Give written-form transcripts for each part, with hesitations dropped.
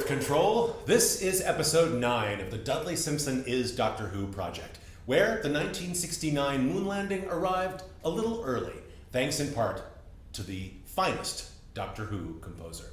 with control. This is episode 9 of the Dudley Simpson is Doctor Who project, where the 1969 moon landing arrived a little early, thanks in part to the finest Doctor Who composer.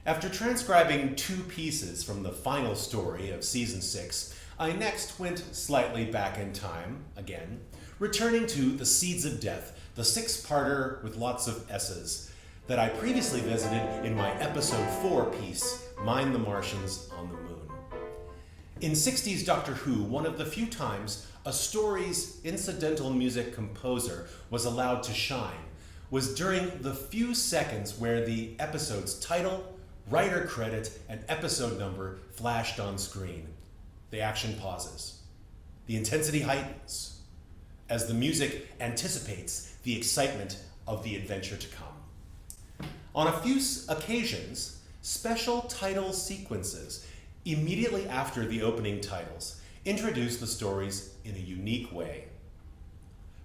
After transcribing 2 pieces from the final story of season 6, I next went slightly back in time, again, returning to The Seeds of Death, the 6-parter with lots of S's, that I previously visited in my episode 4 piece, Mind the Martians on the Moon. In 60s Doctor Who, one of the few times a story's incidental music composer was allowed to shine was during the few seconds where the episode's title, writer credit, and episode number flashed on screen. The action pauses. The intensity heightens as the music anticipates the excitement of the adventure to come. On a few occasions, special title sequences immediately after the opening titles introduce the stories in a unique way.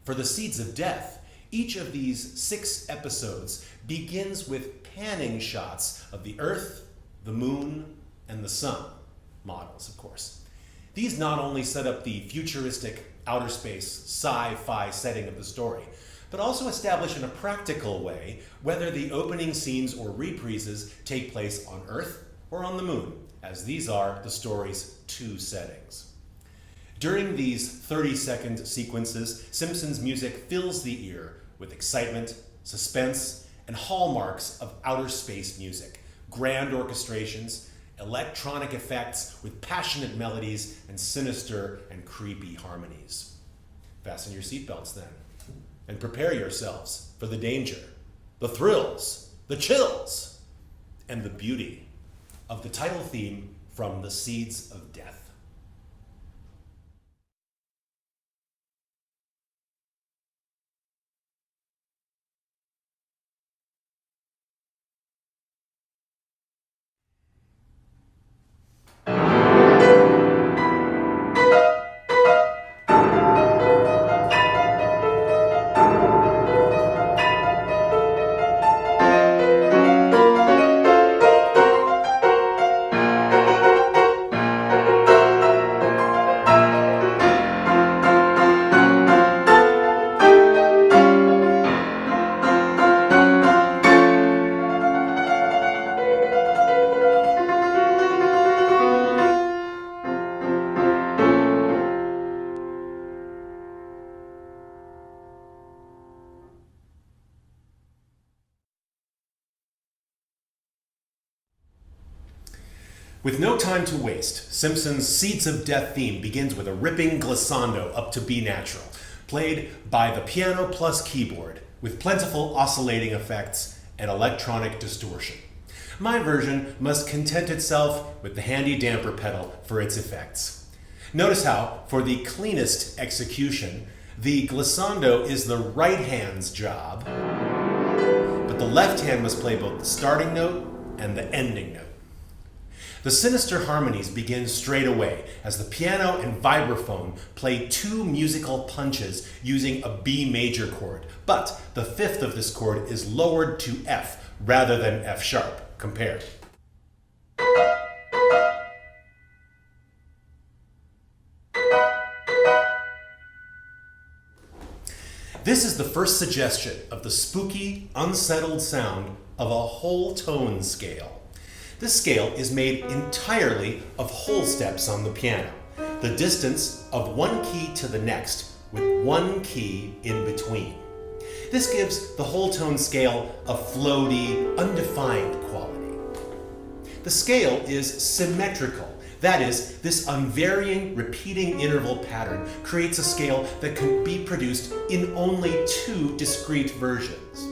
For The Seeds of Death, each of these 6 episodes begins with panning shots of the Earth, the Moon, and the Sun, models, of course. These not only set up the futuristic outer space sci-fi setting of the story, but also establish in a practical way whether the opening scenes or reprises take place on Earth or on the Moon, as these are the story's 2 settings. During these 30-second sequences, Simpson's music fills the ear with excitement, suspense, and hallmarks of outer space music, grand orchestrations, electronic effects with passionate melodies, and sinister and creepy harmonies. Fasten your seatbelts then, and prepare yourselves for the danger, the thrills, the chills, and the beauty of the title theme from The Seeds of Death. With no time to waste, Simpson's Seeds of Death theme begins with a ripping glissando up to B natural, played by the piano plus keyboard, with plentiful oscillating effects and electronic distortion. My version must content itself with the handy damper pedal for its effects. Notice how, for the cleanest execution, the glissando is the right hand's job, but the left hand must play both the starting note and the ending note. The sinister harmonies begin straight away as the piano and vibraphone play 2 musical punches using a B major chord, but the 5th of this chord is lowered to F rather than F sharp compared. This is the first suggestion of the spooky, unsettled sound of a whole tone scale. This scale is made entirely of whole steps on the piano, the distance of one key to the next with one key in between. This gives the whole tone scale a floaty, undefined quality. The scale is symmetrical. That is, this unvarying, repeating interval pattern creates a scale that can be produced in only 2 discrete versions.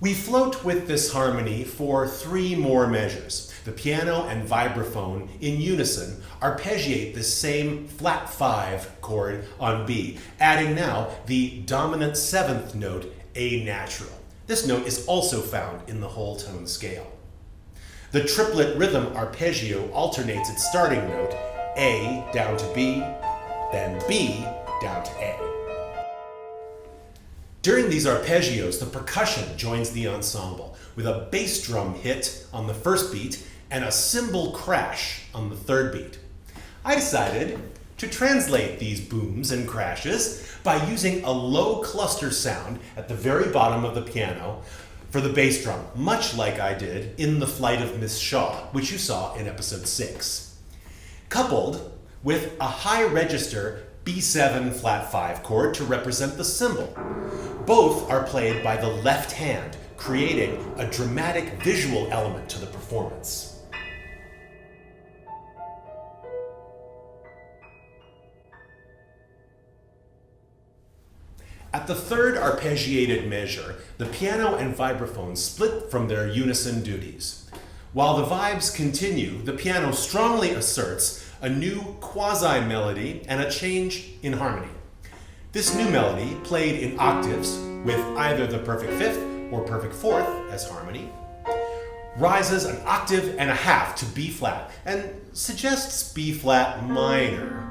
We float with this harmony for 3 more measures. The piano and vibraphone in unison arpeggiate this same flat 5 chord on B, adding now the dominant 7th note, A natural. This note is also found in the whole tone scale. The triplet rhythm arpeggio alternates its starting note, A down to B, then B down to A. During these arpeggios, the percussion joins the ensemble with a bass drum hit on the first beat and a cymbal crash on the third beat. I decided to translate these booms and crashes by using a low cluster sound at the very bottom of the piano for the bass drum, much like I did in The Flight of Miss Shaw, which you saw in episode 6. Coupled with a high register B7 flat 5 chord to represent the cymbal. Both are played by the left hand, creating a dramatic visual element to the performance. At the third arpeggiated measure, the piano and vibraphone split from their unison duties. While the vibes continue, the piano strongly asserts a new quasi-melody and a change in harmony. This new melody, played in octaves with either the perfect fifth or perfect fourth as harmony, rises an octave and a half to B flat and suggests B flat minor.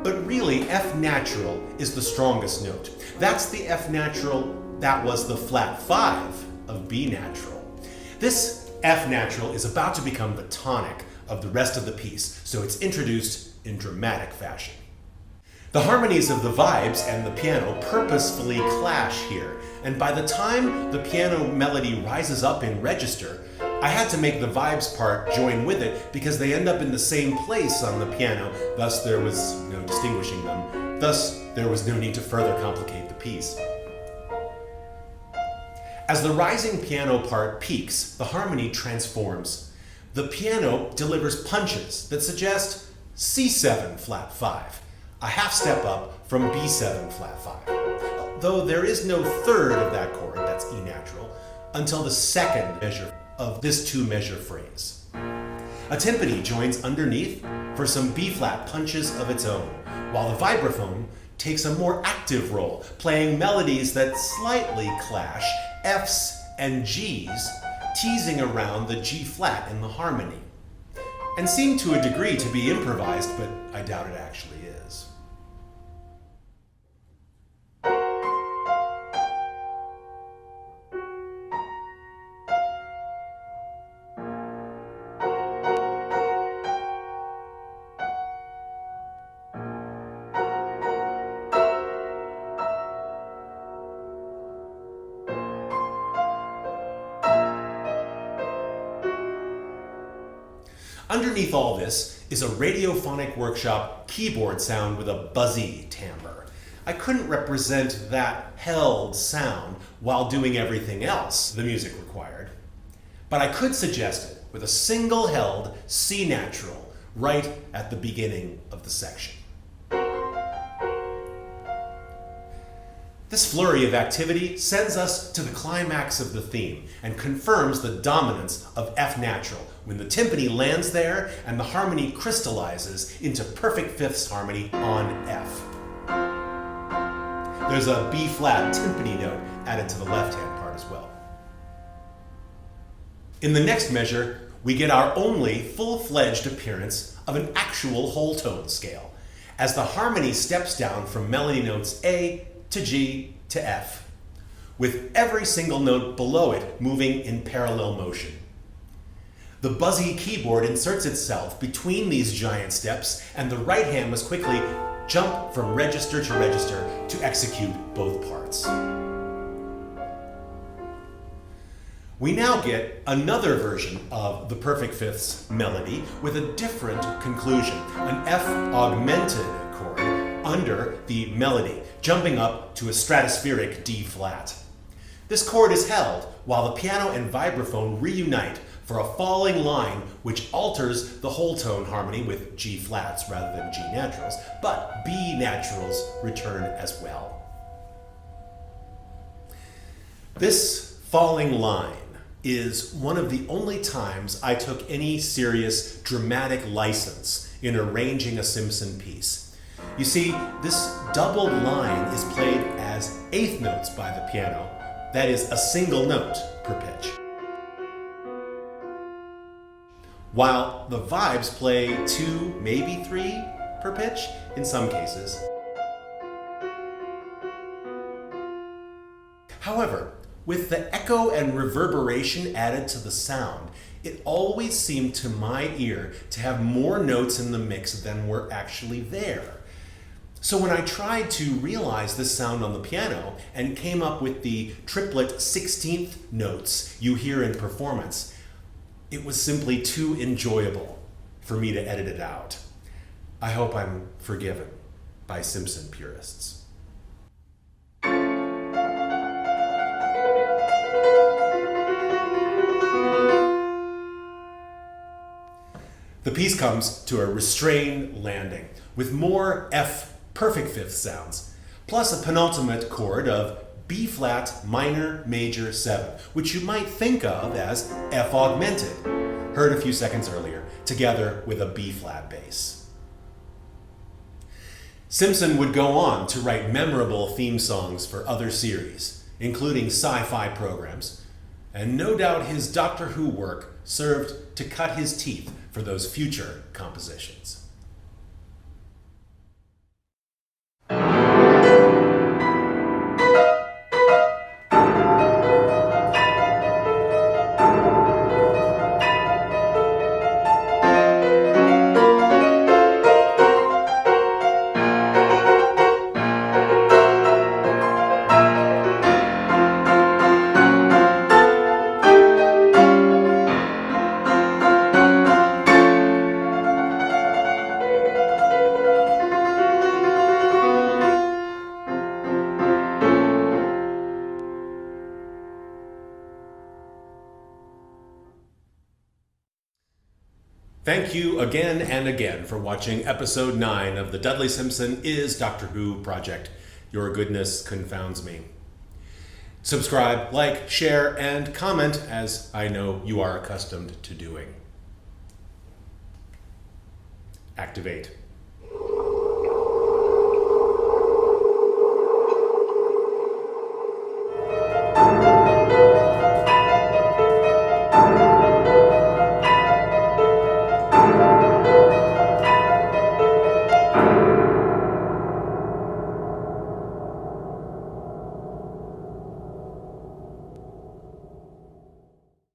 But really, F natural is the strongest note. That's the F natural that was the flat 5 of B natural. This F natural is about to become the tonic of the rest of the piece, so it's introduced in dramatic fashion. The harmonies of the vibes and the piano purposefully clash here, and by the time the piano melody rises up in register, I had to make the vibes part join with it because they end up in the same place on the piano, thus there was no distinguishing them. Thus, there was no need to further complicate the piece. As the rising piano part peaks, the harmony transforms. The piano delivers punches that suggest C7 flat 5, a half step up from B7 flat 5. Though there is no third of that chord, that's E natural, until the second measure of this two-measure phrase. A timpani joins underneath for some B-flat punches of its own, while the vibraphone takes a more active role, playing melodies that slightly clash Fs and Gs, teasing around the G-flat in the harmony, and seem to a degree to be improvised, but I doubt it actually is. Underneath all this is a radiophonic workshop keyboard sound with a buzzy timbre. I couldn't represent that held sound while doing everything else the music required, but I could suggest it with a single held C natural right at the beginning of the section. This flurry of activity sends us to the climax of the theme and confirms the dominance of F natural when the timpani lands there and the harmony crystallizes into perfect fifths harmony on F. There's a B-flat timpani note added to the left-hand part as well. In the next measure, we get our only full-fledged appearance of an actual whole tone scale, as the harmony steps down from melody notes A to G to F, with every single note below it moving in parallel motion. The buzzy keyboard inserts itself between these giant steps, and the right hand must quickly jump from register to execute both parts. We now get another version of the perfect fifths melody with a different conclusion, an F augmented chord under the melody, jumping up to a stratospheric D flat. This chord is held while the piano and vibraphone reunite for a falling line which alters the whole tone harmony with G flats rather than G naturals, but B naturals return as well. This falling line is one of the only times I took any serious dramatic license in arranging a Simpson piece. You see, this doubled line is played as eighth notes by the piano, that is a single note per pitch. while the vibes play 2, maybe 3 per pitch in some cases. However, with the echo and reverberation added to the sound, it always seemed to my ear to have more notes in the mix than were actually there. So when I tried to realize this sound on the piano and came up with the triplet 16th notes you hear in performance, it was simply too enjoyable for me to edit it out. I hope I'm forgiven by Simpson purists. The piece comes to a restrained landing with more F perfect fifth sounds, plus a penultimate chord of B flat minor major 7, which you might think of as F augmented, heard a few seconds earlier, together with a B flat bass. Simpson would go on to write memorable theme songs for other series, including sci-fi programs, and no doubt his Doctor Who work served to cut his teeth for those future compositions. Thank you again and again for watching episode 9 of the Dudley Simpson is Doctor Who project. Your goodness confounds me. Subscribe, like, share, and comment, as I know you are accustomed to doing. Activate.